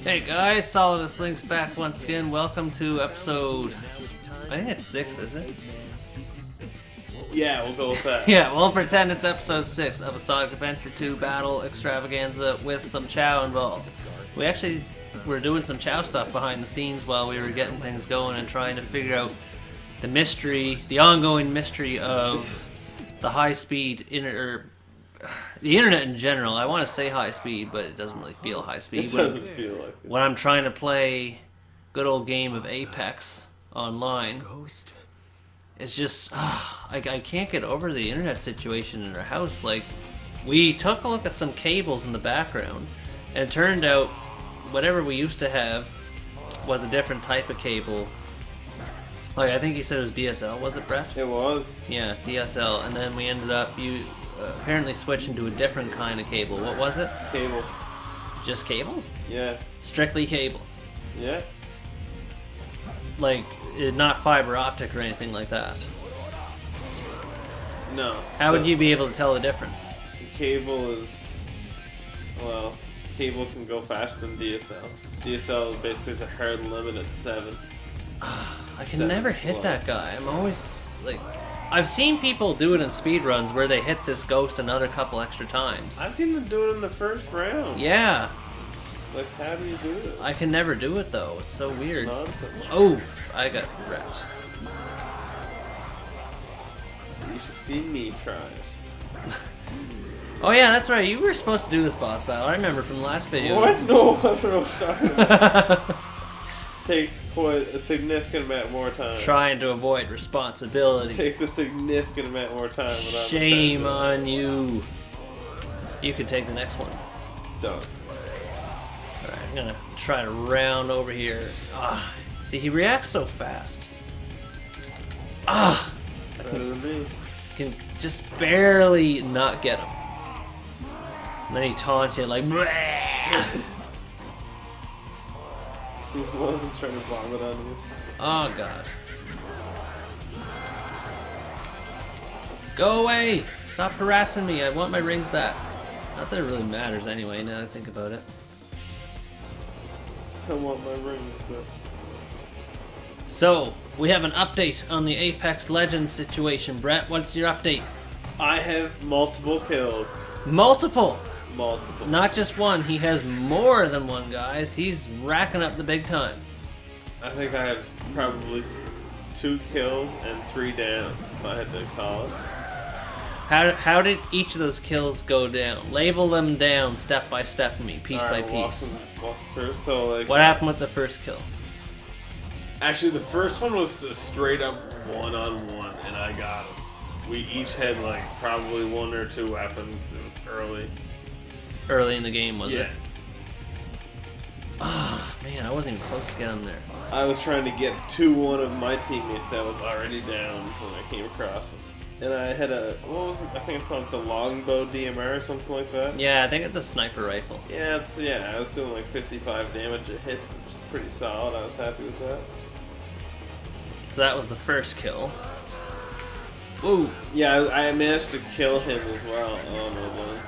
Hey guys, Solidus Links back once again. Welcome to episode, I think it's 6, is it? Yeah, we'll go with that. Yeah, we'll pretend it's episode 6 of a Sonic Adventure 2 battle extravaganza with some Chow involved. We actually were doing some Chow stuff behind the scenes while we were getting things going and trying to figure out the mystery, the ongoing mystery of the high-speed the internet in general. I want to say high speed, but it doesn't really feel high speed. It doesn't feel like it. When I'm trying to play good old game of Apex online, it's just, I can't get over the internet situation in our house. Like, we took a look at some cables in the background, and it turned out whatever we used to have was a different type of cable. Like, I think you said it was DSL, was it, Brett? It was. Yeah, DSL, and then we ended up apparently switching to a different kind of cable. What was it? Cable. Just cable? Yeah. Strictly cable. Yeah. Like, not fiber optic or anything like that. No. How would you be able to tell the difference? Cable is, well, cable can go faster than DSL. DSL is basically a hard limit at 7. I can never hit that guy. I'm always, like... I've seen people do it in speedruns where they hit this ghost another couple extra times. I've seen them do it in the first round. Yeah. It's like, how do you do it? I can never do it, though. It's so weird. Nonsense. Oh, I got wrecked. You should see me try it. Oh yeah, that's right. You were supposed to do this boss battle. I remember from the last video. What? No, I don't know what I'm talking about. Takes quite a significant amount more time. Trying to avoid responsibility. Takes a significant amount more time. Shame on you. You could take the next one. Done. Alright, I'm gonna try to round over here. See, he reacts so fast. Better than me. Can just barely not get him. And then he taunts you like, bleh! He's one who's trying to vomit on you. Oh god. Go away! Stop harassing me, I want my rings back. Not that it really matters anyway, now that I think about it. I want my rings back. So, we have an update on the Apex Legends situation. Brett, what's your update? I have multiple kills. Multiple! Multiple. Not just one, he has more than one, guys. He's racking up the big time. I think I have probably 2 kills and 3 downs, if I had to call it. How did each of those kills go down? Label them down step by step for me, piece by piece. Walk through. So, like, What happened with the first kill? actually, the first one was a straight up one-on-one, and I got him. We each had, like, probably 1 or 2 weapons. It was early. Early in the game, was Yeah. it? Oh, man, I wasn't even close to get him there. I was trying to get to one of my teammates that was already down when I came across him. And I had what was it? I think it's called the longbow DMR or something like that. Yeah, I think it's a sniper rifle. Yeah, I was doing like 55 damage a hit, which is pretty solid. I was happy with that. So that was the first kill. Woo! Yeah, I managed to kill him as well. Oh my god.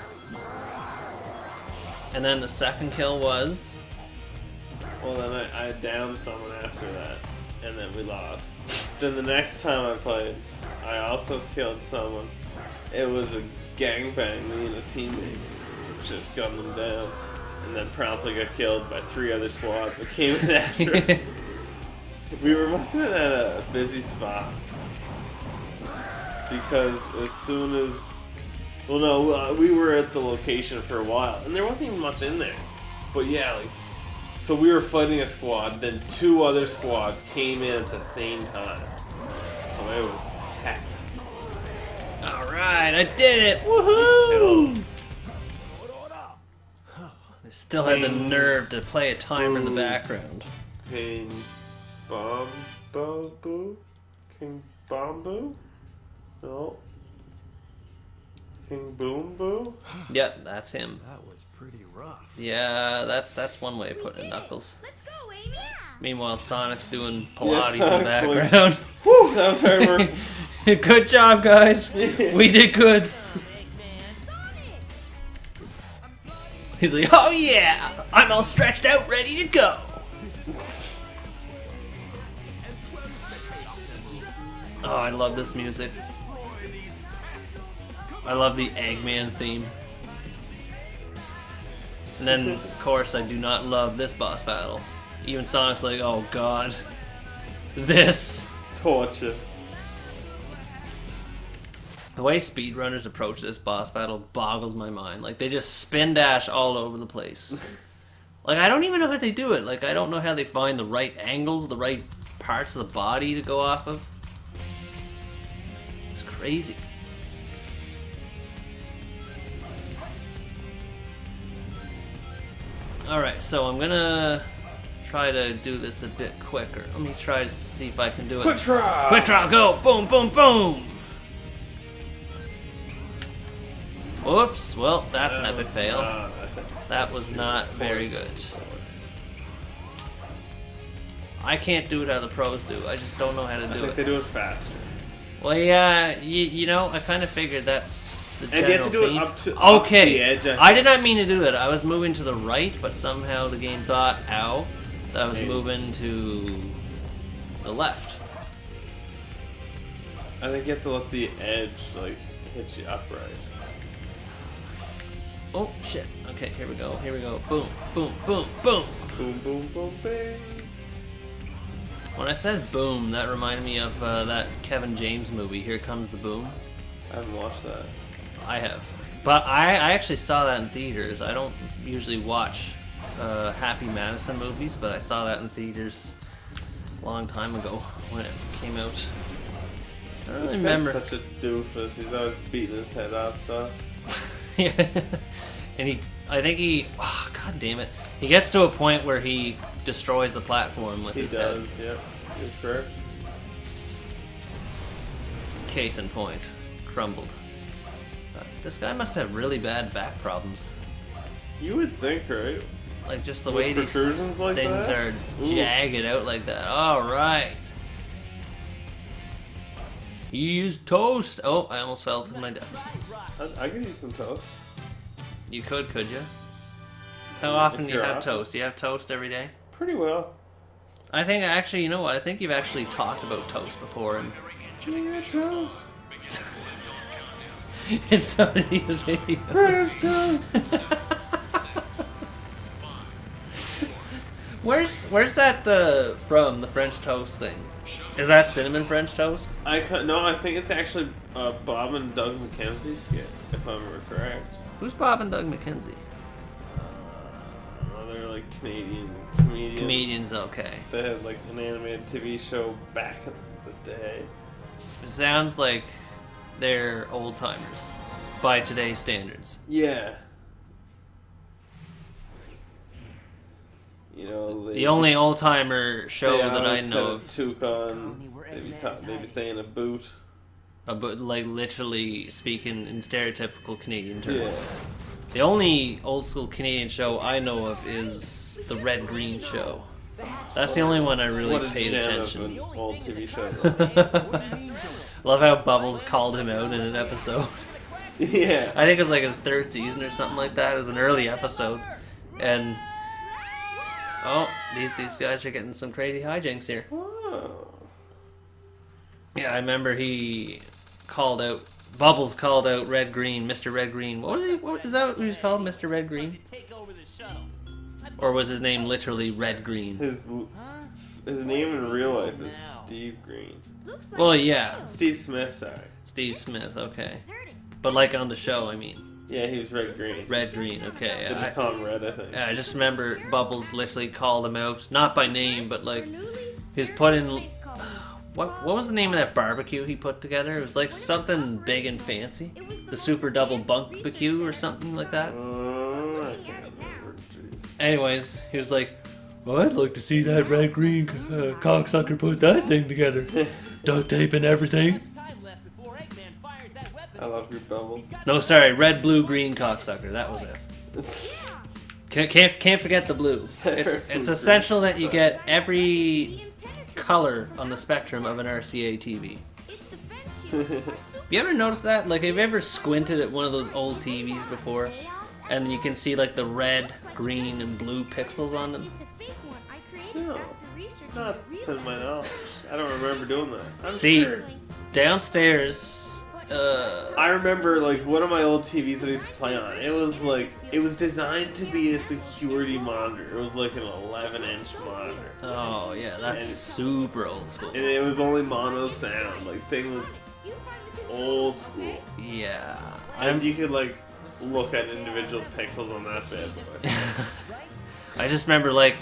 And then the second kill was... Well, then I downed someone after that, and then we lost. Then the next time I played, I also killed someone. It was a gangbang, me and a teammate just gunned them down, and then promptly got killed by 3 other squads that came in after us. We must have been at a busy spot, because as soon as... Well, no, we were at the location for a while, and there wasn't even much in there. But yeah, like, so we were fighting a squad, then 2 other squads came in at the same time. So it was heck. Alright, I did it! Woohoo! I still had the nerve to play a timer in the background. King Bombo? King Bombo? No. King Boom Boo? Yep, that's him. That was pretty rough. Yeah, that's one way of putting it, Knuckles. Let's go, Amy. Meanwhile, Sonic's doing Pilates in the Sonic's background. Whew, that was hard work. Good job, guys. We did good. He's like, oh yeah, I'm all stretched out, ready to go. Oh, I love this music. I love the Eggman theme. And then, of course, I do not love this boss battle. Even Sonic's like, oh god. This. Torture. The way speedrunners approach this boss battle boggles my mind. Like, they just spin dash all over the place. Like, I don't even know how they do it. Like, I don't know how they find the right angles, the right parts of the body to go off of. It's crazy. Alright, so I'm gonna try to do this a bit quicker. Let me try to see if I can do it. Quick draw! Quick draw, go! Boom, boom, boom! Whoops, well, that's an epic fail. That was not very good. I can't do it how the pros do. I just don't know how to do I think it. they do it faster. Well, yeah, you know, I kind of figured that's the general And you have to do theme. it up to Okay, the edge. I did not mean to do it. I was moving to the right, but somehow the game thought, ow, that I was moving to the left. I think you have to let the edge like hit you upright. Oh, shit. Okay, here we go. Here we go. Boom, boom, boom, boom. Boom, boom, boom, bang. When I said boom, that reminded me of that Kevin James movie, Here Comes the Boom. I haven't watched that. I have. But I actually saw that in theaters. I don't usually watch Happy Madison movies, but I saw that in theaters a long time ago when it came out. I don't really remember. Such a doofus. He's always beating his head off stuff. Yeah. And I think oh, god damn it. He gets to a point where he destroys the platform with his head. He does, yep. You're correct. Case in point. Crumbled. This guy must have really bad back problems. You would think, right? Like just the With way these protrusions like things that? are Ooh. jagged out like that. Alright. You used toast. Oh, I almost fell to my death. I could use some toast. You could you? How often If do you you're have up. toast? Do you have toast every day? Pretty well. I think actually, you know what? I think you've actually talked about toast before, and Yeah, toast. in some of these videos. French toast. Where's that from? The French toast thing? Is that cinnamon French toast? No, I think it's actually Bob and Doug McKenzie skit, if I'm correct. Who's Bob and Doug McKenzie? They're like Canadian comedians. Comedians, okay. They had like an animated TV show back in the day. It sounds like they're old timers by today's standards. Yeah. You know, The only old timer show that I know of, toque on. They'd be saying a boot. but like literally speaking in stereotypical Canadian terms. Yeah. The only old school Canadian show I know of is the Red Green Show. That's the only one I really What a paid gem attention. of an old TV show. Though. Love how Bubbles called him out in an episode. Yeah. I think it was like in the third season or something like that. It was an early episode, and oh, these guys are getting some crazy hijinks here. Oh. Yeah, I remember he called out. Bubbles called out Red Green, Mr. Red Green. What was he? What is that? What he was called, Mr. Red Green? Or was his name literally Red Green? His name in real life is Steve Green. Well, yeah, Steve Smith, sorry. Steve Smith. Okay, but like on the show, I mean, Yeah, he was Red Green. Red Green. Okay, They just call him Red, I think. I just remember Bubbles literally called him out, not by name, but like he's put in. What was the name of that barbecue he put together? It was like something big and fancy, the Super Double Bunk Barbecue or something like that. I can't remember. Jeez. Anyways, he was like, well, I'd like to see that Red Green cocksucker put that thing together. Duct tape and everything. I love your bubbles. No, sorry, Red Blue Green cocksucker. That was it. Can't forget the blue. It's essential that you get every color on the spectrum of an RCA TV. You ever noticed that? Like, have you ever squinted at one of those old TVs before? and you can see like the red, green, and blue pixels on them. It's a fake one. I created No, it after researching not the real to my knowledge. I don't remember doing that. I'm See, sure. downstairs. I remember like one of my old TVs that I used to play on. It was like it was designed to be a security monitor. It was like an 11-inch monitor, Oh yeah, that's And- super old school. and it was only mono sound. Like thing was You find the old school, Yeah. and you could like look at individual pixels on that bad boy. I just remember like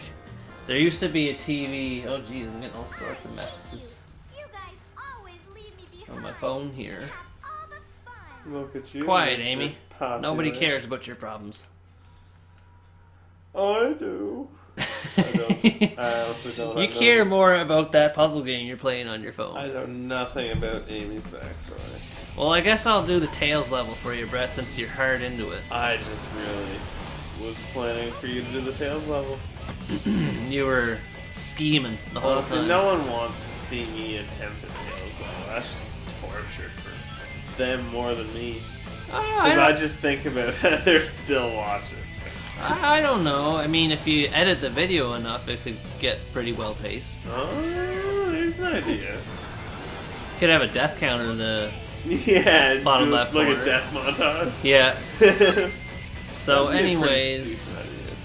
there used to be a TV. Oh geez, I'm getting all sorts of messages You guys always leave me behind. on my phone here. Have all the fun. Look at you, Quiet, Mr. Amy. Popular. Nobody cares about your problems. I do. I don't. I also don't. You I know- care more about that puzzle game you're playing on your phone. I know nothing about Amy's backstory. Well, I guess I'll do the Tails level for you, Brett, since you're hard into it. I just really was planning for you to do the Tails level. You were scheming the whole Honestly, time. no one wants to see me attempt a Tails level. That's just torture for them more than me. Oh, Because I just think about it, they're still watching. I don't know. I mean, if you edit the video enough, it could get pretty well paced. Oh, there's an idea. You could have a death counter in the Yeah, Bottom do left like corner. a death montage. yeah. So, That'd be a pretty anyways, decent idea.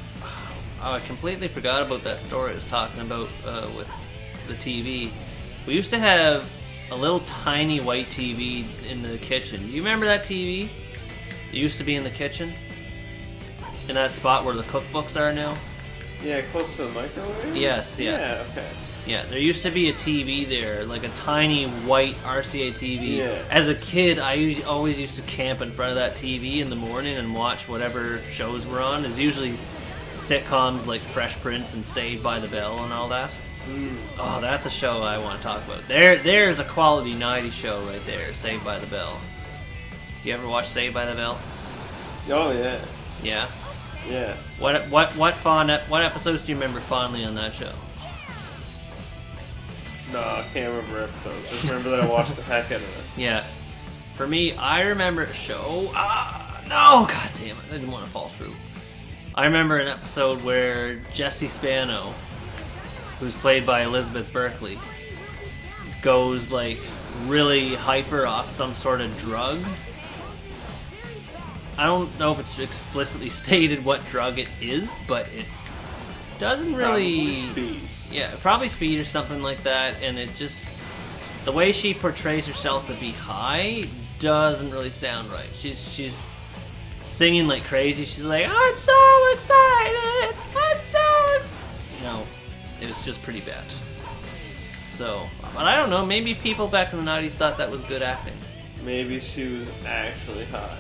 oh, I completely forgot about that story I was talking about with the TV. We used to have a little tiny white TV in the kitchen. You remember that TV? It used to be in the kitchen, in that spot where the cookbooks are now. Yeah, close to the microwave? Yes, yeah. Yeah, okay. Yeah, there used to be a TV there, like a tiny white RCA TV. Yeah. As a kid, I always used to camp in front of that TV in the morning and watch whatever shows were on. It's usually sitcoms like Fresh Prince and Saved by the Bell and all that. Oh, that's a show I want to talk about. There's a quality 90s show right there, Saved by the Bell. You ever watch Saved by the Bell? Oh, yeah. Yeah. Yeah. What episodes do you remember fondly on that show? No, I can't remember episodes. Just remember that I watched the heck out of it. Yeah. For me, I remember a show. No, god damn it. I didn't want to fall through. I remember an episode where Jessie Spano, who's played by Elizabeth Berkley, goes like really hyper off some sort of drug. I don't know if it's explicitly stated what drug it is, but it doesn't really. Probably speed. Yeah, probably speed or something like that, and it just the way she portrays herself to be high doesn't really sound right. She's singing like crazy. She's like, "I'm so excited! I'm so you know, it was just pretty bad. So, but I don't know. Maybe people back in the '90s thought that was good acting. Maybe she was actually high.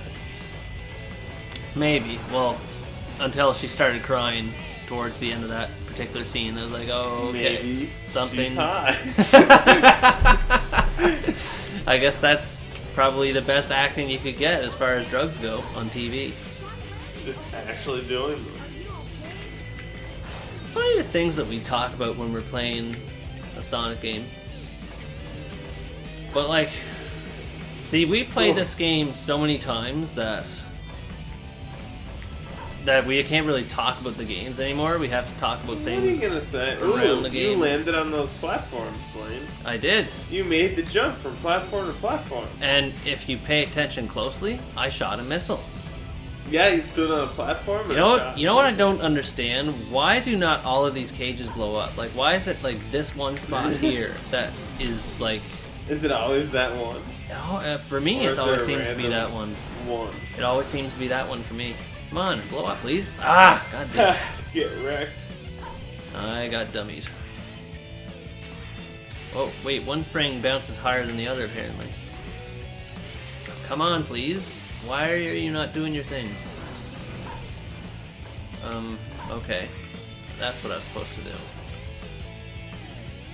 Maybe. Well, until she started crying towards the end of that particular scene, I was like, oh, okay, Maybe something. she's high. I guess that's probably the best acting you could get as far as drugs go on TV. Just actually doing them. Funny the things that we talk about when we're playing a Sonic game. But like, see, we played this game so many times that we can't really talk about the games anymore. We have to talk about What are things you gonna say? around the You games. landed on those platforms, Blaine. I did. You made the jump from platform to platform. And if you pay attention closely, I shot a missile. Yeah, you stood on a platform. You know what? You know what I don't understand? Why do not all of these cages blow up? Like, why is it like this one spot here that is like? Is it always that one? For me, Or it is always there a seems to be that random one. One. It always seems to be that one for me. Come on, blow up, please. Ah, god damn. Get wrecked. I got dummied. Oh, wait, one spring bounces higher than the other, apparently. Come on, please. Why are you not doing your thing? Okay. That's what I was supposed to do.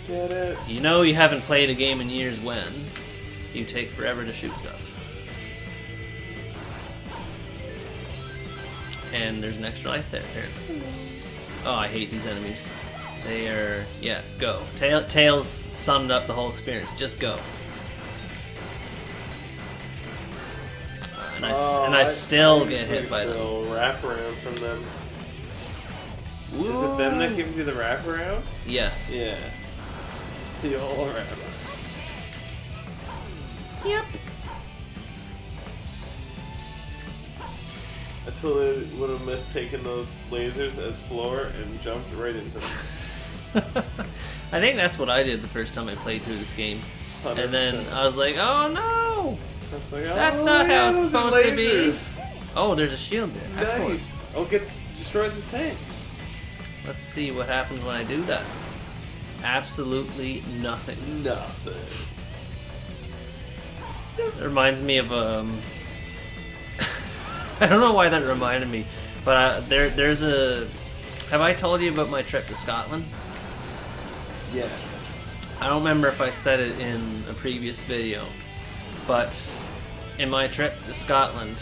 Get it? You know you haven't played a game in years when you take forever to shoot stuff. And there's an extra life there, apparently. Oh, I hate these enemies. They are... yeah, go. Tails summed up the whole experience. Just go. and I still get hit by the them. little wraparound from them. Is Ooh. it them that gives you the wraparound? Yes. Yeah. The old wraparound. Yep. I totally would have mistaken those lasers as floor and jumped right into them. I think that's what I did the first time I played through this game. 100%. And then I was like, oh no! That's, like, That's not how it's those are supposed to be. lasers. Oh, there's a shield there. Excellent. Nice. Oh, destroy the tank. Let's see what happens when I do that. Absolutely nothing. Nothing. It reminds me of I don't know why that reminded me, but there's a. Have I told you about my trip to Scotland? Yes. I don't remember if I said it in a previous video, but in my trip to Scotland,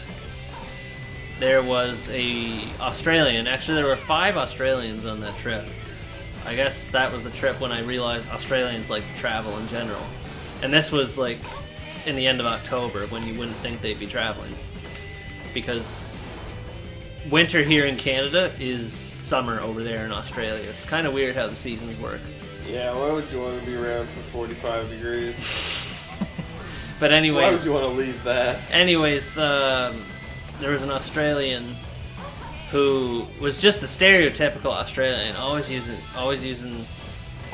there was a Australian. Actually, there were 5 Australians on that trip. I guess that was the trip when I realized Australians like to travel in general. And this was like in the end of October when you wouldn't think they'd be traveling. Because winter here in Canada is summer over there in Australia. It's kind of weird how the seasons work. Yeah, why would you want to be around for 45 degrees? But anyways... Why would you want to leave that? Anyways, there was an Australian who was just the stereotypical Australian, always using,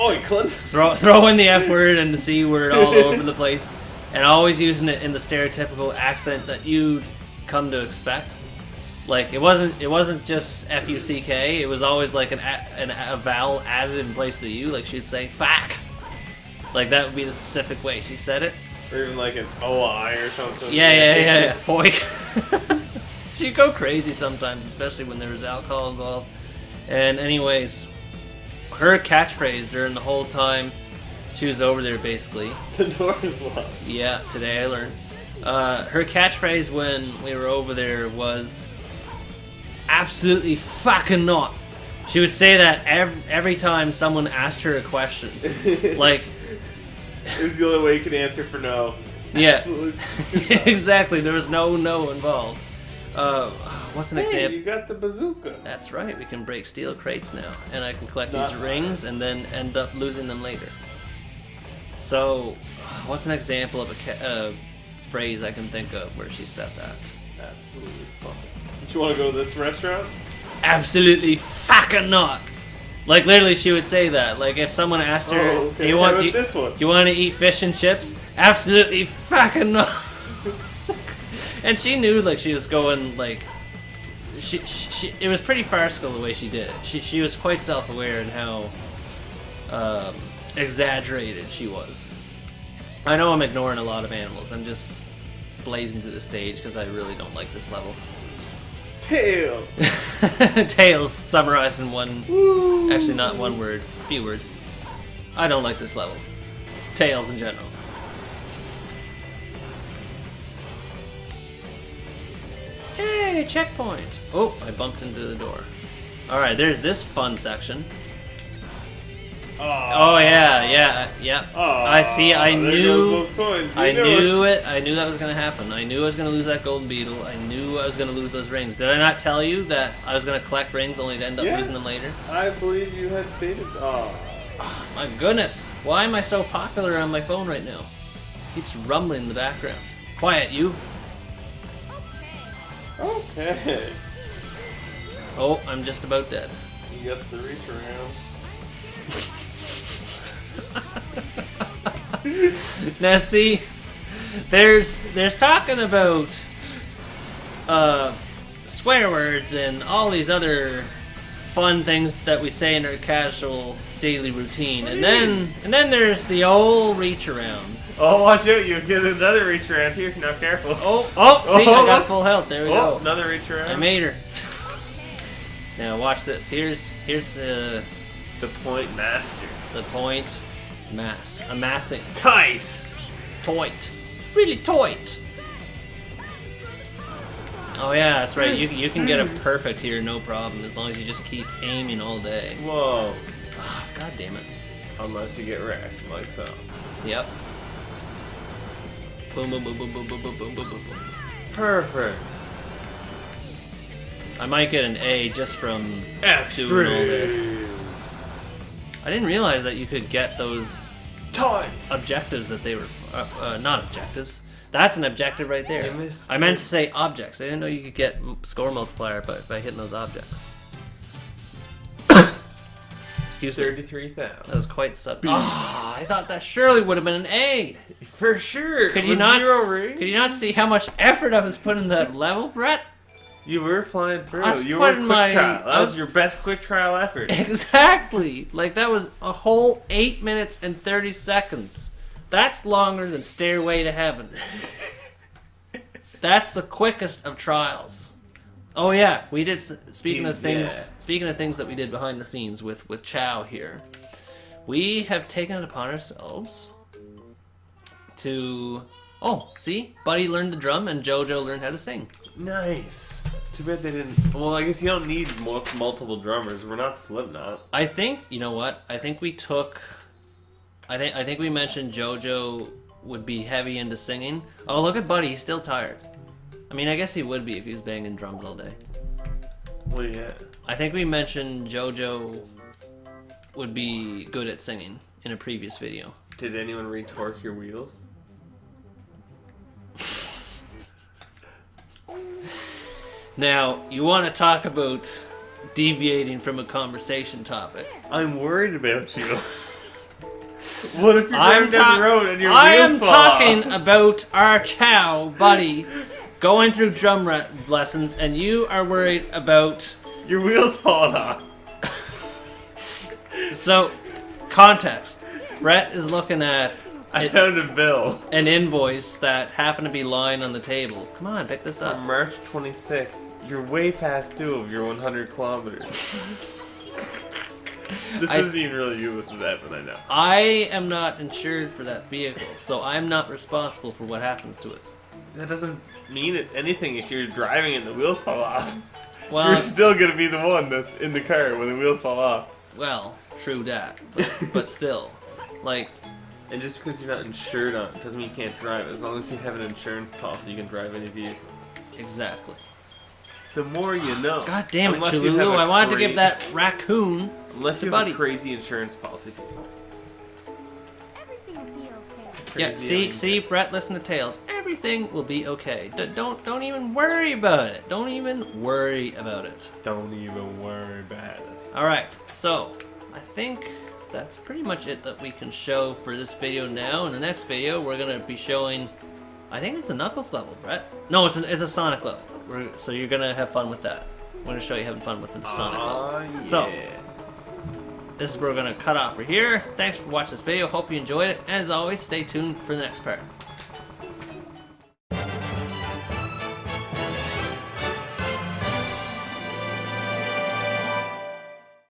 Oi, cunt! throwing the F word and the C word all over the place, and always using it in the stereotypical accent that you'd come to expect. Like it wasn't just F-U-C-K. It was always like a vowel added in place of the U. Like she'd say "fuck," like that would be the specific way she said it. Or even like an OI or something. Yeah. Foik. She'd go crazy sometimes, especially when there was alcohol involved. And anyways, her catchphrase during the whole time she was over there, basically. The door is locked. Yeah, today I learned. Her catchphrase when we were over there was absolutely fucking not. She would say that every time someone asked her a question. Like, it was the only way you could answer for no. yeah. Absolutely. Exactly, there was no involved. What's an example? You got the bazooka. That's right, we can break steel crates now, and I can collect Not these rings and then end up losing them later. So, what's an example of a phrase I can think of where she said that? Absolutely fucking. Don't you want to go to this restaurant? Absolutely fucking not. Like literally, she would say that. Like if someone asked her, Oh, okay. "Do you want How about this one? Do you want to eat fish and chips?" Absolutely fucking not. And she knew like she was going like. She it was pretty farcical the way she did it. She was quite self-aware in how exaggerated she was. I know I'm ignoring a lot of animals. I'm just blazing through the stage because I really don't like this level. Tail. Tails summarized in one. Actually, not one word. A few words. I don't like this level. Tails in general. Hey, checkpoint! Oh, I bumped into the door. Alright, there's this fun section. Oh yeah. I see. I there knew. goes those coins. I knew it. I knew that was gonna happen. I knew I was gonna lose that golden beetle. I knew I was gonna lose those rings. Did I not tell you that I was gonna collect rings only to end up Yeah. losing them later? I believe you had stated. Oh. My goodness! Why am I so popular on my phone right now? Keeps rumbling in the background. Quiet, you. Okay. Oh, I'm just about dead. You got the reach around. Now see, there's talking about swear words and all these other fun things that we say in our casual daily routine, and then there's the old reach around. Oh, watch out! You get another reach around here. Now careful. Oh, see, I got full health. There we go. Another reach around. I made her. Now watch this. Here's the point master. the point amassing. Tice. Toit. Really toit. Oh yeah, that's right. You can get it perfect here, no problem, as long as you just keep aiming all day. Whoa. Oh, God damn it. Unless you get wrecked, like so. Yep. Boom, boom, boom, boom, boom, boom, boom, boom, boom, boom, boom. Perfect. I might get an A just from doing all this. I didn't realize that you could get those Time. objectives that they were not objectives. That's an objective right there. You missed I meant it. to say objects. I didn't know you could get score multiplier by hitting those objects. Excuse me. 33,000. That was quite sub. Ah, I thought that surely would have been an A. For sure. Could you With not? zero rings? Could you not see how much effort I was putting in that level, Brett? You were flying through. I was You were putting quick my- trial. That was your best quick trial effort. Exactly. Like that was a whole 8 minutes and 30 seconds. That's longer than Stairway to Heaven. That's the quickest of trials. Oh yeah, we did. Speaking of things, Yeah. speaking of things that we did behind the scenes with Chow here, we have taken it upon ourselves to. Oh, see, Buddy learned the drum and JoJo learned how to sing. Nice. Too bad they didn't. Well, I guess you don't need multiple drummers. We're not Slipknot. I think you know what? I think we took. I think we mentioned JoJo would be heavy into singing. Oh, look at Buddy, he's still tired. I mean, I guess he would be if he was banging drums all day. Well, yeah. I think we mentioned JoJo would be good at singing in a previous video. Did anyone retorque your wheels? Now, you want to talk about deviating from a conversation topic. I'm worried about you. What if you're I'm driving down the road and your I wheels am fall talking off? about our Chow Buddy going through drum lessons, and you are worried about. Your wheels fall off. So, context. Brett is looking at I found a bill. an invoice that happened to be lying on the table. Come on, pick this On up. March 26th, you're way past due of your 100 kilometers. This I- isn't even really you, this is Evan, I know. I am not insured for that vehicle, so I'm not responsible for what happens to it. That doesn't mean anything if you're driving and the wheels fall off. Well, You're still gonna be the one that's in the car when the wheels fall off. well, true that, but still, like, And just because you're not insured on it doesn't mean you can't drive. As long as you have an insurance policy, you can drive any vehicle. exactly. The more you know. God damn it, Unless you have Chululu! a I wanted to give that crazy- raccoon. Unless to you have Buddy. a crazy insurance policy. Everything will be okay. Yeah, Crazy see, Brett, listen to Tails. Everything will be okay. Don't even worry about it. Don't even worry about it. Don't even worry about it. All right, so I think that's pretty much it that we can show for this video now. In the next video, we're gonna be showing. I think it's a Knuckles level, Brett. No, it's a Sonic level. So you're gonna have fun with that. I'm gonna show you having fun with the Sonic level. Yeah. So, this is where we're gonna cut off for here. Thanks for watching this video. Hope you enjoyed it. As always, stay tuned for the next part.